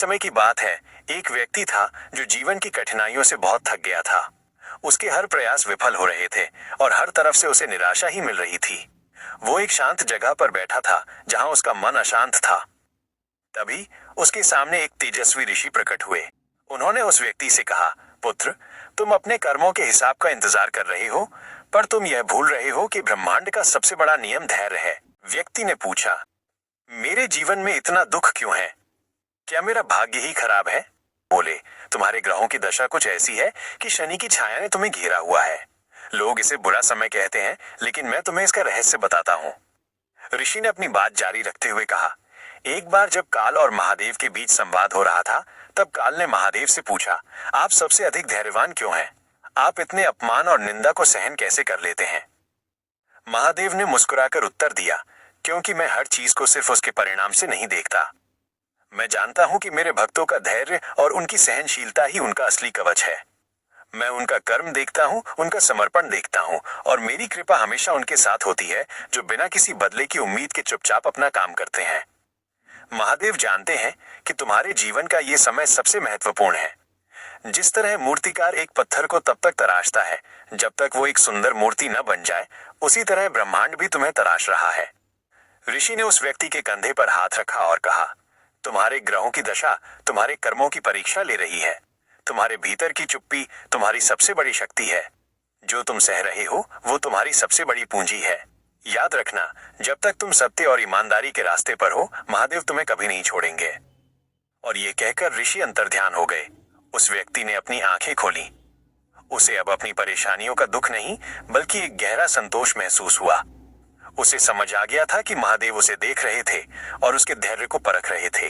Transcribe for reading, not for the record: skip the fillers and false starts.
समय की बात है, एक व्यक्ति था जो जीवन की कठिनाइयों से बहुत थक गया था। उसके हर प्रयास विफल हो रहे थे और हर तरफ से उसे निराशा ही मिल रही थी। वो एक शांत जगह पर बैठा था जहां उसका मन अशांत था। तभी उसके सामने एक तेजस्वी ऋषि प्रकट हुए। उन्होंने उस व्यक्ति से कहा, पुत्र, तुम अपने कर्मों के हिसाब का इंतजार कर रहे हो, पर तुम यह भूल रहे हो कि ब्रह्मांड का सबसे बड़ा नियम धैर्य है। व्यक्ति ने पूछा, मेरे जीवन में इतना दुख क्यों है? क्या मेरा भाग्य ही खराब है? बोले, तुम्हारे ग्रहों की दशा कुछ ऐसी है कि शनि की छाया ने तुम्हें घेरा हुआ है। लोग इसे बुरा समय कहते हैं, लेकिन मैं तुम्हें इसका रहस्य बताता हूँ। ऋषि ने अपनी बात जारी रखते हुए कहा, एक बार जब काल और महादेव के बीच संवाद हो रहा था, तब काल ने महादेव से पूछा, आप सबसे अधिक धैर्यवान क्यों हैं? आप इतने अपमान और निंदा को सहन कैसे कर लेते हैं? महादेव ने मुस्कुराकर उत्तर दिया, क्योंकि मैं हर चीज को सिर्फ उसके परिणाम से नहीं देखता। मैं जानता हूं कि मेरे भक्तों का धैर्य और उनकी सहनशीलता ही उनका असली कवच है। मैं उनका कर्म देखता हूं, उनका समर्पण देखता हूं, और मेरी कृपा हमेशा उनके साथ होती है जो बिना किसी बदले की उम्मीद के चुपचाप अपना काम करते हैं। महादेव जानते हैं कि तुम्हारे जीवन का ये समय सबसे महत्वपूर्ण है। जिस तरह मूर्तिकार एक पत्थर को तब तक तराशता है जब तक वो एक सुंदर मूर्ति न बन जाए, उसी तरह ब्रह्मांड भी तुम्हें तराश रहा है। ऋषि ने उस व्यक्ति के कंधे पर हाथ रखा और कहा, तुम्हारे ग्रहों की दशा तुम्हारे कर्मों की परीक्षा ले रही है। तुम्हारे भीतर की चुप्पी तुम्हारी सबसे बड़ी शक्ति है। जो तुम सह रहे हो वो तुम्हारी सबसे बड़ी पूंजी है। याद रखना, जब तक तुम सत्य और ईमानदारी के रास्ते पर हो, महादेव तुम्हें कभी नहीं छोड़ेंगे। और ये कहकर ऋषि अंतर्ध्यान हो गए। उस व्यक्ति ने अपनी आंखें खोली। उसे अब अपनी परेशानियों का दुख नहीं, बल्कि एक गहरा संतोष महसूस हुआ। उसे समझ आ गया था कि महादेव उसे देख रहे थे और उसके धैर्य को परख रहे थे।